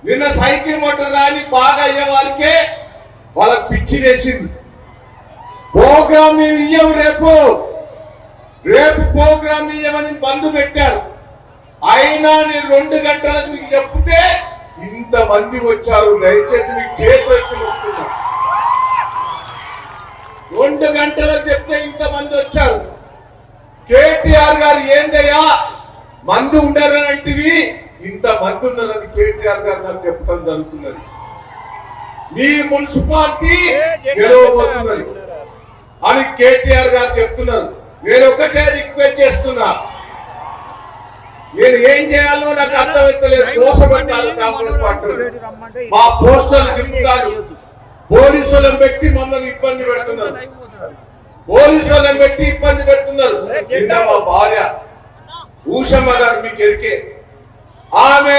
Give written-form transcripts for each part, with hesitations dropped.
నిన్న cycle motor రాని బాగా అయ్యే వాళ్ళకే వాళ్ళకి పిచ్చి వేసింది. ప్రోగ్రామ్ ఇయ్యవు, రేపు ప్రోగ్రామ్ ఇయ్యమని బంద్ పెట్టారు. అయినా నేను 2 గంటలకు మీకు చెప్తే ఇంతమంది వచ్చారు. దయచేసి మీకు చేతులు ఎత్తి వస్తున్నా. 2 గంటలకు చెప్తే ఇంతమంది వచ్చారు. కేటీఆర్ గారు ఏందయ్యా మంది ఉండారనంటివి, ఇంతమంది ఉన్నారని కేటీఆర్ గారు నాకు చెప్పడం జరుగుతున్నది. మీ మున్సిపాలిటీ గెలవబోతున్నది అని కేటీఆర్ గారు చెప్తున్నారు. నేను ఒకటే రిక్వెస్ట్ చేస్తున్నా, నేను ఏం చేయాలో నాకు అర్థమవుతలేదు. దోషపెట్టాలి కాంగ్రెస్ పార్టీ. మా పోస్టర్లు తిప్పుతారు, పోలీసులను పెట్టి మమ్మల్ని ఇబ్బంది పెడుతున్నారు. పోలీసులను పెట్టి ఇబ్బంది పెడుతున్నారు. నిన్న మా భార్య ఊషమ్మ గారు మీకు ఎరికే, ఆమె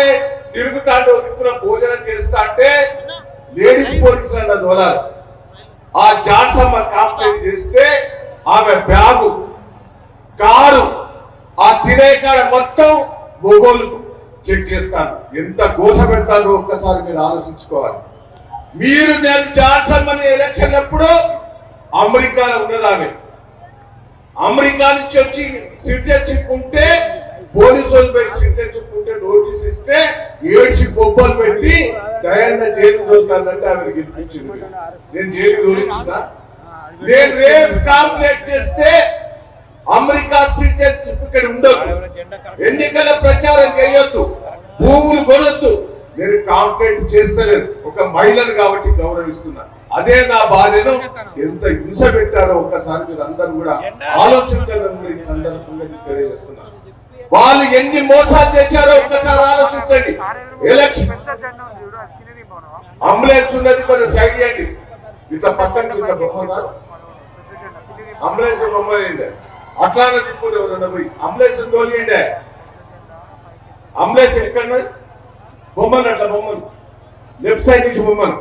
తిరుగుతాంటే దిక్కున భోజనం చేస్తా అంటే లేడీస్ పోలీసులు దోలారు. ఆ జాన్సమ్మ కంప్లైంట్ చేస్తే ఆమె బ్యాగు, కారు, ఆ తినేకాడ మొత్తం మొగోలు చెక్ చేస్తాను. ఎంత గోస పెడతారో ఒక్కసారి మీరు ఆలోచించుకోవాలి. మీరు నేను జాన్సన్ ఎలక్షన్ అప్పుడు అమెరికాలో ఉన్నది. ఆమె అమెరికా నుంచి వచ్చి సిటిజన్షిప్ ఉంటే పోలీసులు పోయి సిటిజన్షిప్ ఉంటే నోటీస్ ఇస్తే ఏడ్చి బొబ్బలు పెట్టి దయాన్న జైలు దోలుతానంటే ఆమె గెలిపించింది. నేను జైలు దోలించిన. నేను రేపు కాంప్లైంట్ చేస్తే అమెరికా సిటిజన్షిప్ ఇక్కడ ఉండదు, ఎన్నికల ప్రచారం చేయొద్దు, భూములు కొనొద్దు. నేను కాంప్లైంట్ చేస్తలేను, ఒక మహిళను కాబట్టి గౌరవిస్తున్నా. అదే నా భార్యను ఎంత హింస పెట్టారో ఒక్కసారి మీరు అందరూ కూడా ఆలోచించాలని ఈ సందర్భంగా తెలియజేస్తున్నారు. వాళ్ళు ఎన్ని మోసాలు చేశారో ఒక్కసారి ఆలోచించండి. ఎలక్షన్ అంబులెన్స్ ఉన్నది, కొంచెం సైడ్ చేయండి. ఇంత పక్కన ఇంత బొమ్మ అంబులెన్స్ బొమ్మ అట్లానే దిక్కునే ఎవరన్నా పోయి అంబులెన్స్ తోలియండి. అంబులెన్స్ ఎక్కడ బొమ్మను, అట్లా బొమ్మను లెఫ్ట్ సైడ్ నుంచి బొమ్మను.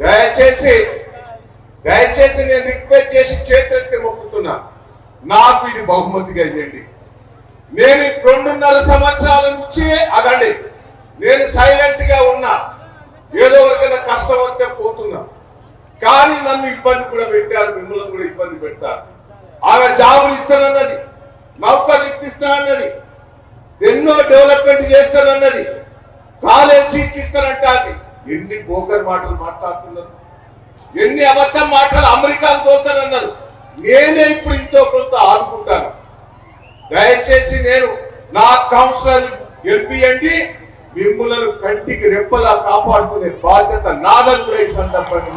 దయచేసి నేను రిక్వెస్ట్ చేసి చేతులెత్తి మొక్కుతున్నా, నాకు ఇది బహుమతిగా ఇవ్వండి. నేను 2.5 సంవత్సరాల నుంచి అదండి నేను సైలెంట్ గా ఉన్నా. ఏదో వరకైనా కష్టం వస్తే పోతున్నా, కానీ నన్ను ఇబ్బంది కూడా పెట్టారు, మిమ్మల్ని కూడా ఇబ్బంది పెడతారు. ఆమె జాబులు ఇస్తానన్నది, నౌకలు ఇప్పిస్తానన్నది, ఎన్నో డెవలప్మెంట్ చేస్తానన్నది, కాలేజ్ సీట్లు ఇస్తానంట. అది ఎన్ని బోకర్ మాటలు మాట్లాడుతున్నారు, ఎన్ని అబద్ధం మాటలు. అమెరికాకు పోతానన్నారు. నేనే ఇప్పుడు ఇంతో కొంత ఆదుకుంటాను. దయచేసి నేను నా కౌన్సిలర్ గెలిపియండి. మిమ్మల్ని కంటికి రెప్పలా కాపాడుకునే బాధ్యత నాదని కూడా ఈ సందర్భంగా